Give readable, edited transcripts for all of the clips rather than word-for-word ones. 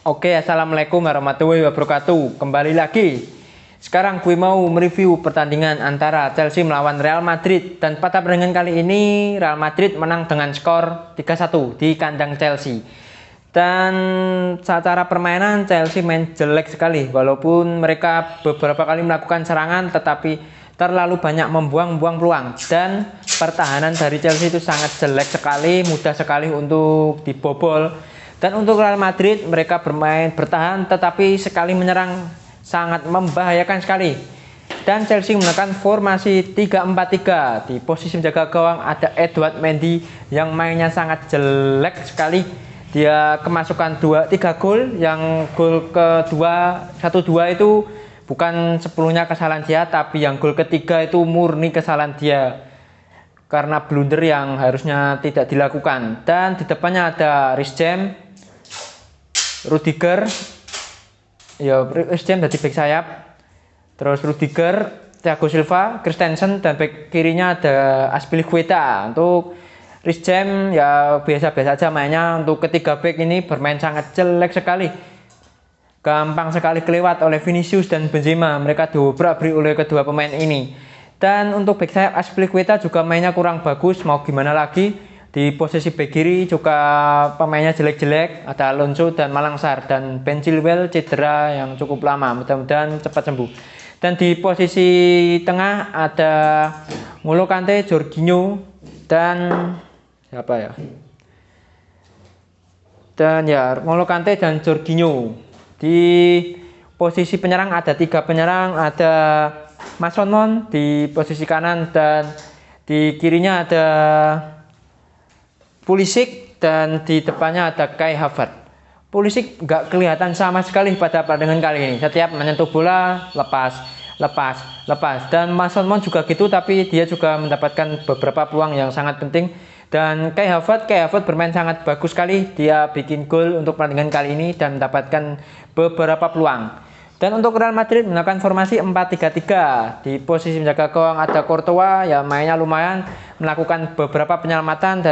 Oke, assalamualaikum warahmatullahi wabarakatuh. Kembali lagi. Sekarang gue mau mereview pertandingan antara Chelsea melawan Real Madrid. Dan pada pertandingan kali ini Real Madrid menang dengan skor 3-1 di kandang Chelsea. Dan secara permainan Chelsea main jelek sekali. Walaupun mereka beberapa kali melakukan serangan, tetapi terlalu banyak membuang-buang peluang. Dan pertahanan dari Chelsea itu sangat jelek sekali, mudah sekali untuk dibobol. Dan untuk Real Madrid, mereka bertahan tetapi sekali menyerang sangat membahayakan sekali. Dan Chelsea menggunakan formasi 3-4-3. Di posisi menjaga gawang ada Edouard Mendy yang mainnya sangat jelek sekali. Dia kemasukan 3 gol, yang gol kedua 1-2 itu bukan sepenuhnya kesalahan dia, tapi yang gol ketiga itu murni kesalahan dia karena blunder yang harusnya tidak dilakukan. Dan di depannya ada Reece James, Rudiger, ya Reece James dari back sayap, terus Rudiger, Thiago Silva, Christensen, dan back kirinya ada Azpilicueta. Untuk Reece James ya biasa-biasa aja mainnya. Untuk ketiga back ini bermain sangat jelek sekali, gampang sekali kelewat oleh Vinicius dan Benzema. Mereka diobrak-abrik oleh kedua pemain ini. Dan untuk back sayap Azpilicueta juga mainnya kurang bagus, mau gimana lagi. Di posisi bek kiri juga pemainnya jelek-jelek, ada Alonso dan Malang Sarr, dan Ben Chilwell cedera yang cukup lama, mudah-mudahan cepat sembuh. Dan di posisi tengah ada N'Golo Kante, Jorginho, dan siapa ya? Dan ya N'Golo Kante dan Jorginho. Di posisi penyerang ada 3 penyerang, ada Mason Mount di posisi kanan, dan di kirinya ada Pulisic, dan di depannya ada Kai Havertz. Pulisic nggak kelihatan sama sekali pada pertandingan kali ini. Setiap menyentuh bola lepas. Dan Mason Mount juga gitu, tapi dia juga mendapatkan beberapa peluang yang sangat penting. Dan Kai Havertz bermain sangat bagus sekali. Dia bikin gol untuk pertandingan kali ini dan mendapatkan beberapa peluang. Dan untuk Real Madrid menggunakan formasi 4-3-3. Di posisi menjaga gawang ada Courtois, ya mainnya lumayan, melakukan beberapa penyelamatan.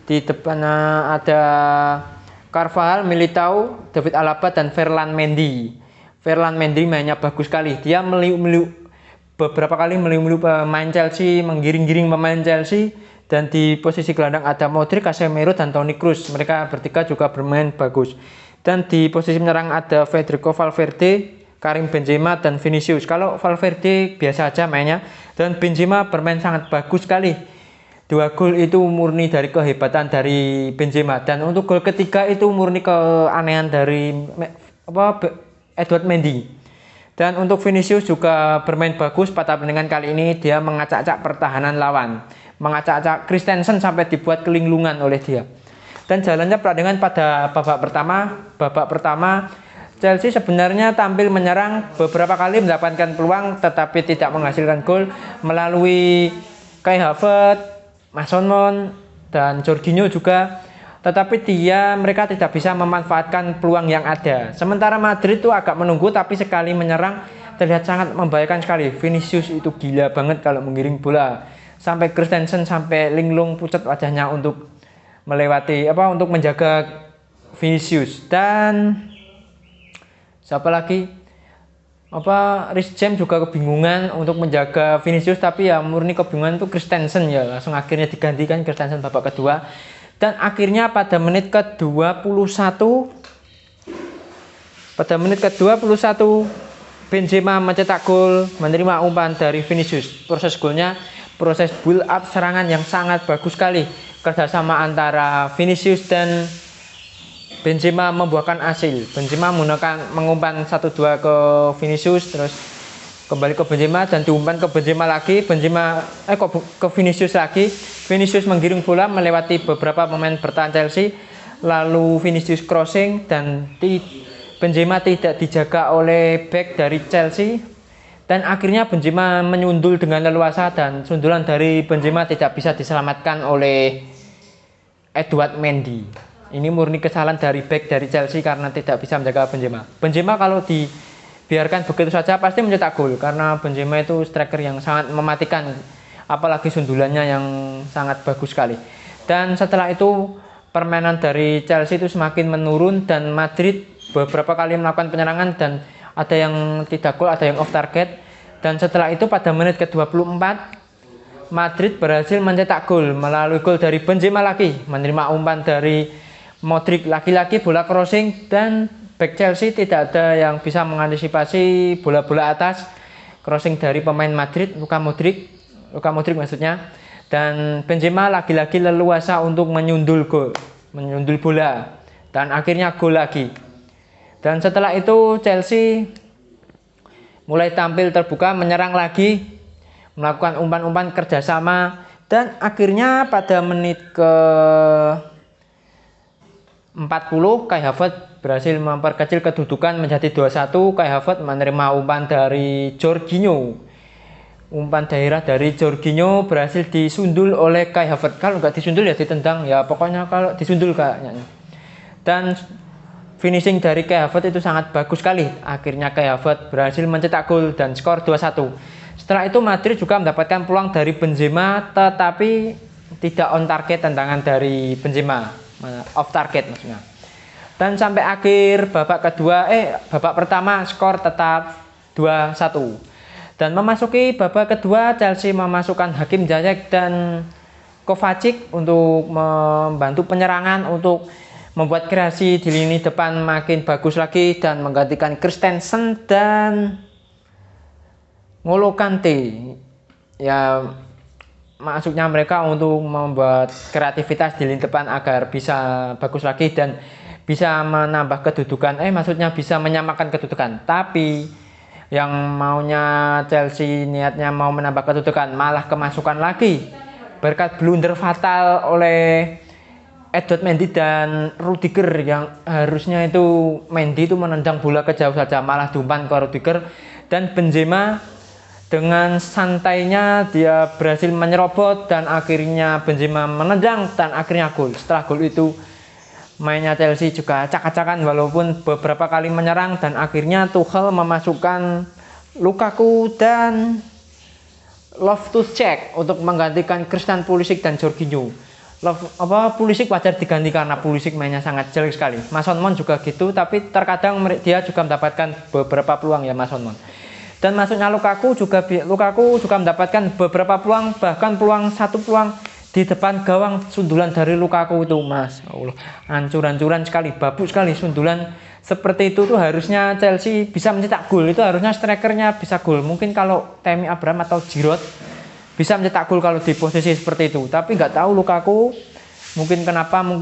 Di depan ada Carvajal, Militao, David Alaba, dan Ferland Mendy. Ferland Mendy mainnya bagus sekali. Dia beberapa kali meliu-liu pemain Chelsea, menggiring-giring pemain Chelsea. Dan di posisi gelandang ada Modric, Casemiro, dan Toni Kroos. Mereka bertiga juga bermain bagus. Dan di posisi menyerang ada Federico Valverde, Karim Benzema, dan Vinicius. Kalau Valverde biasa aja mainnya, dan Benzema bermain sangat bagus sekali. 2 gol itu murni dari kehebatan dari Benzema. Dan untuk gol ketiga itu murni keanehan dari Edouard Mendy. Dan untuk Vinicius juga bermain bagus pada pertandingan kali ini. Dia mengacak-acak pertahanan lawan, mengacak-acak Christensen sampai dibuat kelinglungan oleh dia. Dan jalannya pertandingan pada babak pertama Chelsea sebenarnya tampil menyerang, beberapa kali mendapatkan peluang tetapi tidak menghasilkan gol melalui Kai Havertz, Mason Mount, dan Jorginho juga. Tetapi mereka tidak bisa memanfaatkan peluang yang ada. Sementara Madrid itu agak menunggu, tapi sekali menyerang terlihat sangat membahayakan sekali. Vinicius itu gila banget kalau menggiring bola. Sampai Christensen sampai linglung pucat wajahnya untuk untuk menjaga Vinicius. Dan siapa lagi? Reece James juga kebingungan untuk menjaga Vinicius, tapi ya murni kebingungan itu Christensen, ya langsung akhirnya digantikan Christensen babak kedua. Dan akhirnya pada menit ke-21 Benzema mencetak gol, menerima umpan dari Vinicius. Proses golnya proses build up serangan yang sangat bagus sekali. Kerjasama antara Vinicius dan Benzema membuahkan hasil. Benzema mengumpan 1-2 ke Vinicius, terus kembali ke Benzema dan diumpan ke Benzema lagi. Ke Vinicius lagi. Vinicius menggiring bola melewati beberapa pemain bertahan Chelsea. Lalu Vinicius crossing dan Benzema tidak dijaga oleh back dari Chelsea. Dan akhirnya Benzema menyundul dengan leluasa dan sundulan dari Benzema tidak bisa diselamatkan oleh Edouard Mendy. Ini murni kesalahan dari back dari Chelsea karena tidak bisa menjaga Benzema. Benzema kalau dibiarkan begitu saja pasti mencetak gol karena Benzema itu striker yang sangat mematikan, apalagi sundulannya yang sangat bagus sekali. Dan setelah itu permainan dari Chelsea itu semakin menurun dan Madrid beberapa kali melakukan penyerangan dan ada yang tidak gol, ada yang off target. Dan setelah itu pada menit ke-24 Madrid berhasil mencetak gol melalui gol dari Benzema lagi, menerima umpan dari Modric lagi-lagi bola crossing, dan back Chelsea tidak ada yang bisa mengantisipasi bola-bola atas crossing dari pemain Madrid, Luka Modric maksudnya. Dan Benzema lagi-lagi leluasa untuk menyundul bola, dan akhirnya gol lagi. Dan setelah itu Chelsea mulai tampil terbuka, menyerang lagi, melakukan umpan-umpan kerjasama, dan akhirnya pada menit ke 40 Kai Havertz berhasil memperkecil kedudukan menjadi 2-1. Kai Havertz menerima umpan dari Jorginho. Umpan daerah dari Jorginho berhasil disundul oleh Kai Havertz. Kalau nggak disundul ya ditendang, ya pokoknya kalau disundul kayaknya. Dan finishing dari Kai Havertz itu sangat bagus sekali. Akhirnya Kai Havertz berhasil mencetak gol dan skor 2-1. Setelah itu Madrid juga mendapatkan peluang dari Benzema, tetapi tidak on target, tendangan dari Benzema, off target maksudnya. Dan sampai akhir babak pertama skor tetap 2-1. Dan memasuki babak kedua, Chelsea memasukkan Hakim Ziyech dan Kovacic untuk membantu penyerangan, untuk membuat kreasi di lini depan makin bagus lagi, dan menggantikan Christensen dan N'Golo Kante. Ya, masuknya mereka untuk membuat kreativitas di lini depan agar bisa bagus lagi dan bisa menambah kedudukan, maksudnya bisa menyamakan kedudukan. Tapi yang maunya Chelsea niatnya mau menambah kedudukan malah kemasukan lagi berkat blunder fatal oleh Edouard Mendy dan Rudiger, yang harusnya itu Mendy itu menendang bola ke jauh saja, malah diumpan ke Rudiger. Dan Benzema dengan santainya dia berhasil menyerobot, dan akhirnya Benzema menendang dan akhirnya gol. Setelah gol itu mainnya Chelsea juga acak-acakan walaupun beberapa kali menyerang, dan akhirnya Tuchel memasukkan Lukaku dan Loftus-Cheek untuk menggantikan Christian Pulisic dan Jorginho. Pulisic wajar diganti karena Pulisic mainnya sangat jelek sekali. Mason Mount juga gitu, tapi terkadang dia juga mendapatkan beberapa peluang ya Mason Mount. Dan masuknya Lukaku juga mendapatkan beberapa peluang, bahkan satu peluang di depan gawang, sundulan dari Lukaku itu, Mas Allah, hancur-hancuran sekali, babuk sekali sundulan seperti itu tuh. Harusnya Chelsea bisa mencetak gol, itu harusnya strikernya bisa gol. Mungkin kalau Tammy Abraham atau Giroud bisa mencetak gol kalau di posisi seperti itu, tapi nggak tahu Lukaku mungkin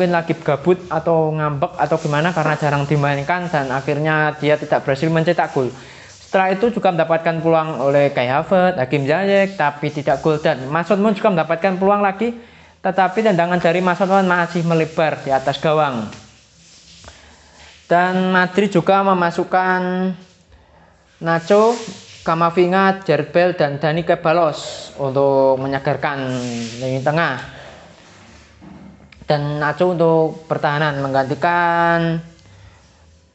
lagi gabut atau ngambek atau gimana karena jarang dimainkan, dan akhirnya dia tidak berhasil mencetak gol. Setelah itu juga mendapatkan peluang oleh Kai Havertz, Hakim Ziyech, tapi tidak gol. Dan Mason Mount juga mendapatkan peluang lagi, tetapi tendangan dari Mason Mount masih melebar di atas gawang. Dan Madrid juga memasukkan Nacho, Camavinga, Gareth Bale, dan Dani Ceballos untuk menyegarkan lini tengah. Dan Nacho untuk pertahanan menggantikan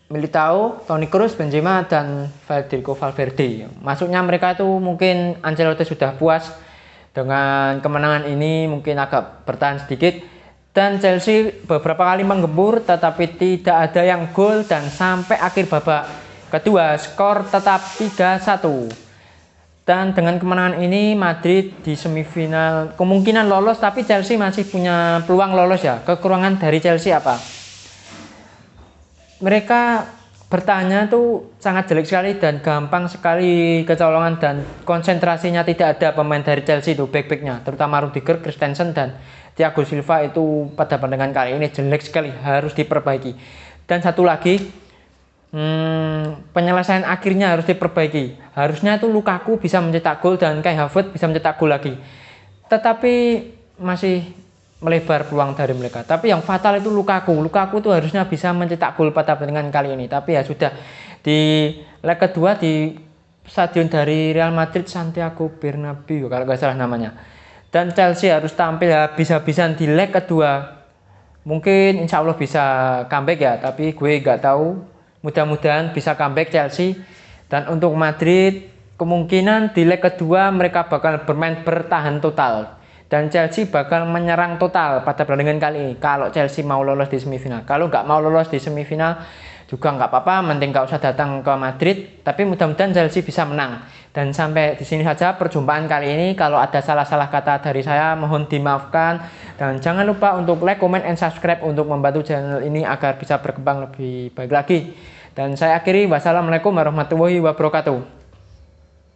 Militao, Toni Kroos, Benzema, dan Federico Valverde. Masuknya mereka itu mungkin Ancelotti sudah puas dengan kemenangan ini, mungkin agak bertahan sedikit. Dan Chelsea beberapa kali menggempur tetapi tidak ada yang gol, dan sampai akhir babak kedua skor tetap 3-1. Dan dengan kemenangan ini Madrid di semifinal kemungkinan lolos, tapi Chelsea masih punya peluang lolos ya. Kekurangan dari Chelsea apa? Mereka bertanya tuh sangat jelek sekali dan gampang sekali kecolongan, dan konsentrasinya tidak ada pemain dari Chelsea itu, back-backnya terutama Rudiger, Christensen, dan Thiago Silva itu pada pertandingan kali ini jelek sekali, harus diperbaiki. Dan satu lagi, penyelesaian akhirnya harus diperbaiki. Harusnya itu Lukaku bisa mencetak gol dan Kai Havertz bisa mencetak gol lagi, tetapi masih melebar peluang dari mereka. Tapi yang fatal itu Lukaku itu harusnya bisa mencetak gol pada pertandingan kali ini, tapi ya sudah. Di leg kedua di stadion dari Real Madrid, Santiago Bernabeu kalau nggak salah namanya, dan Chelsea harus tampil habis-habisan di leg kedua. Mungkin insya Allah bisa comeback ya, tapi gue nggak tahu. Mudah-mudahan bisa comeback Chelsea. Dan untuk Madrid kemungkinan di leg kedua mereka bakal bermain bertahan total. dan Chelsea bakal menyerang total pada pertandingan kali ini kalau Chelsea mau lolos di semifinal. Kalau nggak mau lolos di semifinal juga nggak apa-apa, mending nggak usah datang ke Madrid, tapi mudah-mudahan Chelsea bisa menang. Dan sampai di sini saja perjumpaan kali ini. Kalau ada salah-salah kata dari saya mohon dimaafkan, dan jangan lupa untuk like, comment, and subscribe untuk membantu channel ini agar bisa berkembang lebih baik lagi. Dan saya akhiri, wassalamualaikum warahmatullahi wabarakatuh.